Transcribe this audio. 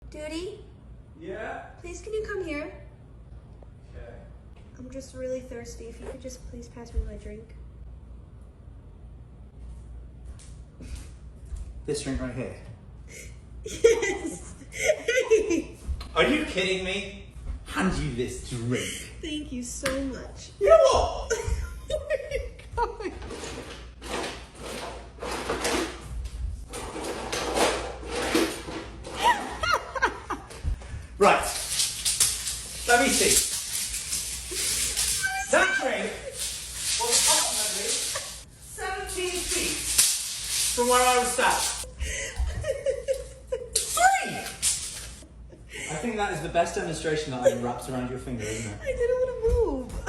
Duty? Yeah? Please, can you come here? Okay. I'm just really thirsty. If you could just please pass me my drink. This drink right here. Yes! Hey! Are you kidding me? Hand you this drink. Thank you so much. You know what? Where are you going? Right. Let me see. That drink was approximately 17 feet from where I was sat. 3! I think that is the best demonstration that iron wraps around your finger, isn't it? I didn't want to move.